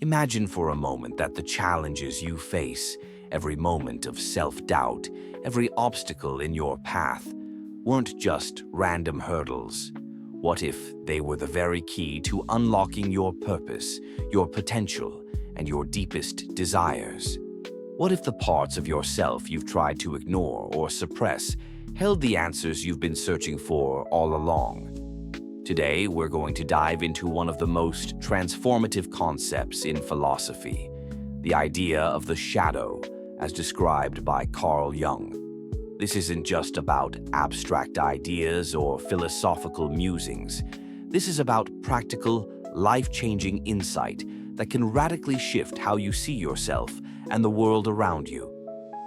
Imagine for a moment that the challenges you face, every moment of self-doubt, every obstacle in your path, weren't just random hurdles. What if they were the very key to unlocking your purpose, your potential, and your deepest desires? What if the parts of yourself you've tried to ignore or suppress held the answers you've been searching for all along? Today, we're going to dive into one of the most transformative concepts in philosophy, the idea of the shadow, as described by Carl Jung. This isn't just about abstract ideas or philosophical musings. This is about practical, life-changing insight that can radically shift how you see yourself and the world around you.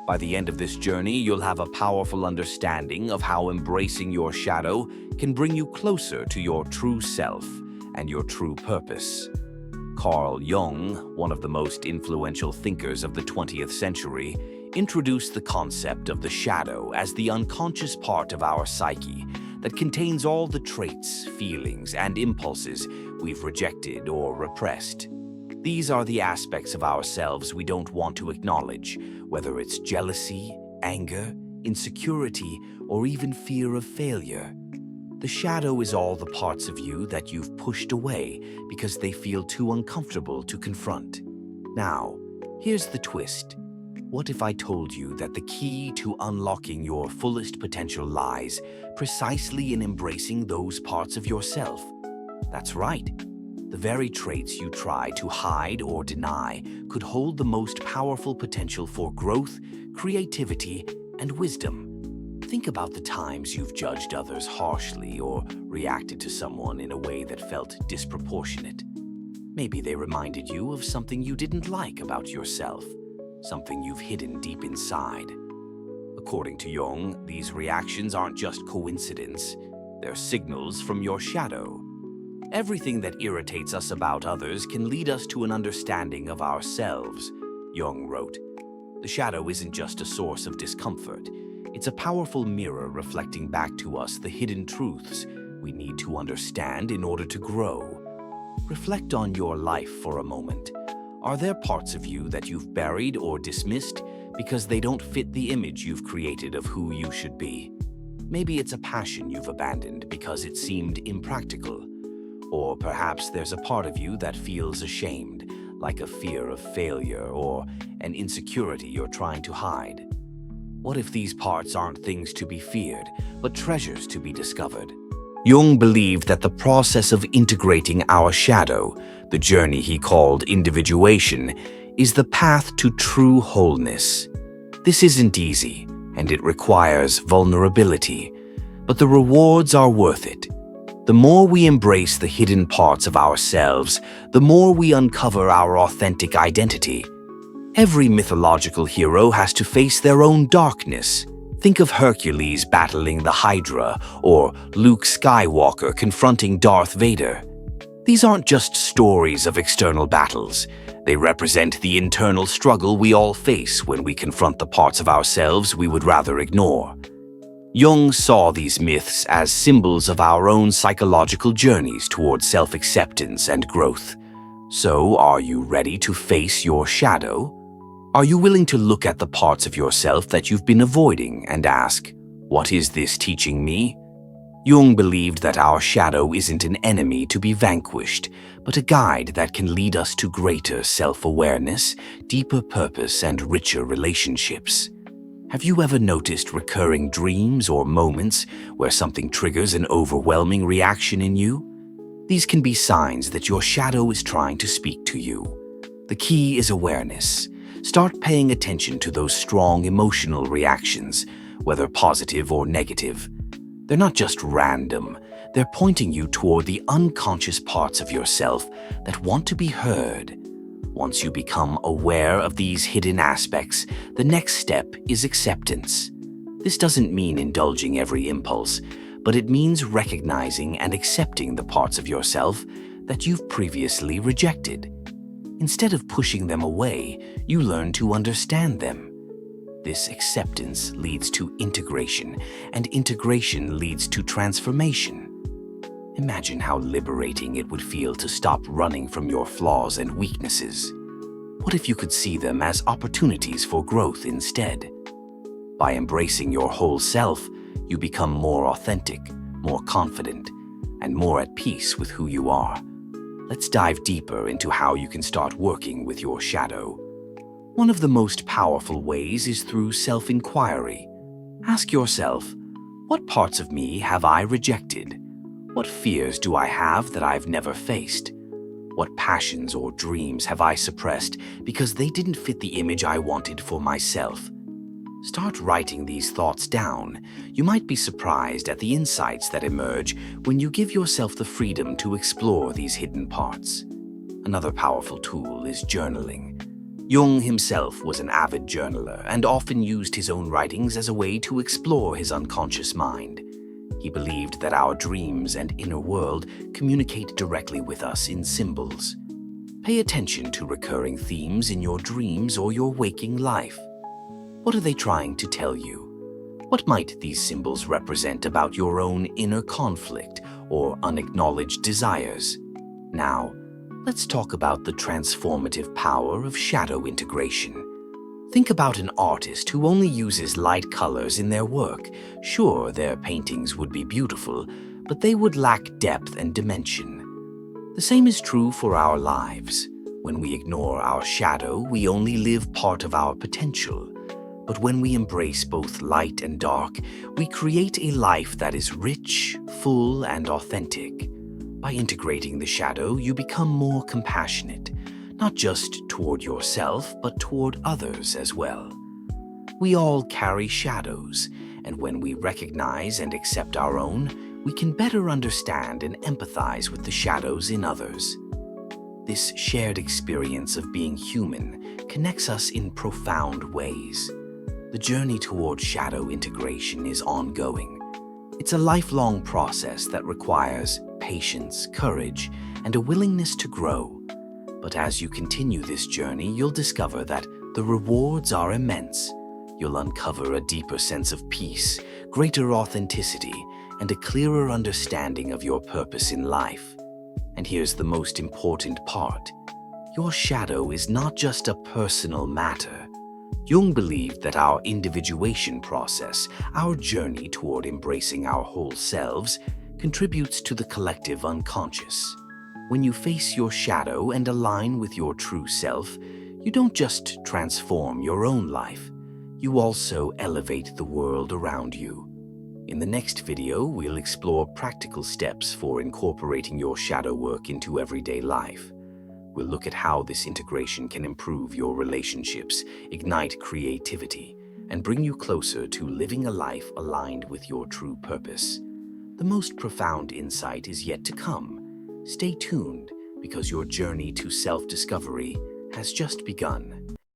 By the end of this journey, you'll have a powerful understanding of how embracing your shadow can bring you closer to your true self and your true purpose. Carl Jung, one of the most influential thinkers of the 20th century, introduced the concept of the shadow as the unconscious part of our psyche that contains all the traits, feelings, and impulses we've rejected or repressed. These are the aspects of ourselves we don't want to acknowledge, whether it's jealousy, anger, insecurity, or even fear of failure. The shadow is all the parts of you that you've pushed away because they feel too uncomfortable to confront. Now, here's the twist. What if I told you that the key to unlocking your fullest potential lies precisely in embracing those parts of yourself? That's right. The very traits you try to hide or deny could hold the most powerful potential for growth, creativity, and wisdom. Think about the times you've judged others harshly or reacted to someone in a way that felt disproportionate. Maybe they reminded you of something you didn't like about yourself, something you've hidden deep inside. According to Jung, these reactions aren't just coincidence. They're signals from your shadow. Everything that irritates us about others can lead us to an understanding of ourselves, Jung wrote. The shadow isn't just a source of discomfort. It's a powerful mirror reflecting back to us the hidden truths we need to understand in order to grow. Reflect on your life for a moment. Are there parts of you that you've buried or dismissed because they don't fit the image you've created of who you should be? Maybe it's a passion you've abandoned because it seemed impractical. Or perhaps there's a part of you that feels ashamed, like a fear of failure or an insecurity you're trying to hide. What if these parts aren't things to be feared, but treasures to be discovered? Jung believed that the process of integrating our shadow, the journey he called individuation, is the path to true wholeness. This isn't easy, and it requires vulnerability, but the rewards are worth it. The more we embrace the hidden parts of ourselves, the more we uncover our authentic identity. Every mythological hero has to face their own darkness. Think of Hercules battling the Hydra, or Luke Skywalker confronting Darth Vader. These aren't just stories of external battles. They represent the internal struggle we all face when we confront the parts of ourselves we would rather ignore. Jung saw these myths as symbols of our own psychological journeys towards self-acceptance and growth. So, are you ready to face your shadow? Are you willing to look at the parts of yourself that you've been avoiding and ask, what is this teaching me? Jung believed that our shadow isn't an enemy to be vanquished, but a guide that can lead us to greater self-awareness, deeper purpose, and richer relationships. Have you ever noticed recurring dreams or moments where something triggers an overwhelming reaction in you? These can be signs that your shadow is trying to speak to you. The key is awareness. Start paying attention to those strong emotional reactions, whether positive or negative. They're not just random. They're pointing you toward the unconscious parts of yourself that want to be heard. Once you become aware of these hidden aspects, the next step is acceptance. This doesn't mean indulging every impulse, but it means recognizing and accepting the parts of yourself that you've previously rejected. Instead of pushing them away, you learn to understand them. This acceptance leads to integration, and integration leads to transformation. Imagine how liberating it would feel to stop running from your flaws and weaknesses. What if you could see them as opportunities for growth instead? By embracing your whole self, you become more authentic, more confident, and more at peace with who you are. Let's dive deeper into how you can start working with your shadow. One of the most powerful ways is through self-inquiry. Ask yourself, what parts of me have I rejected? What fears do I have that I've never faced? What passions or dreams have I suppressed because they didn't fit the image I wanted for myself? Start writing these thoughts down. You might be surprised at the insights that emerge when you give yourself the freedom to explore these hidden parts. Another powerful tool is journaling. Jung himself was an avid journaler and often used his own writings as a way to explore his unconscious mind. He believed that our dreams and inner world communicate directly with us in symbols. Pay attention to recurring themes in your dreams or your waking life. What are they trying to tell you? What might these symbols represent about your own inner conflict or unacknowledged desires? Now, let's talk about the transformative power of shadow integration. Think about an artist who only uses light colors in their work. Sure, their paintings would be beautiful, but they would lack depth and dimension. The same is true for our lives. When we ignore our shadow, we only live part of our potential. But when we embrace both light and dark, we create a life that is rich, full, and authentic. By integrating the shadow, you become more compassionate, not just toward yourself, but toward others as well. We all carry shadows, and when we recognize and accept our own, we can better understand and empathize with the shadows in others. This shared experience of being human connects us in profound ways. The journey toward shadow integration is ongoing. It's a lifelong process that requires patience, courage, and a willingness to grow. But as you continue this journey, you'll discover that the rewards are immense. You'll uncover a deeper sense of peace, greater authenticity, and a clearer understanding of your purpose in life. And here's the most important part. Your shadow is not just a personal matter. Jung believed that our individuation process, our journey toward embracing our whole selves, contributes to the collective unconscious. When you face your shadow and align with your true self, you don't just transform your own life, you also elevate the world around you. In the next video, we'll explore practical steps for incorporating your shadow work into everyday life. We'll look at how this integration can improve your relationships, ignite creativity, and bring you closer to living a life aligned with your true purpose. The most profound insight is yet to come. Stay tuned, because your journey to self-discovery has just begun.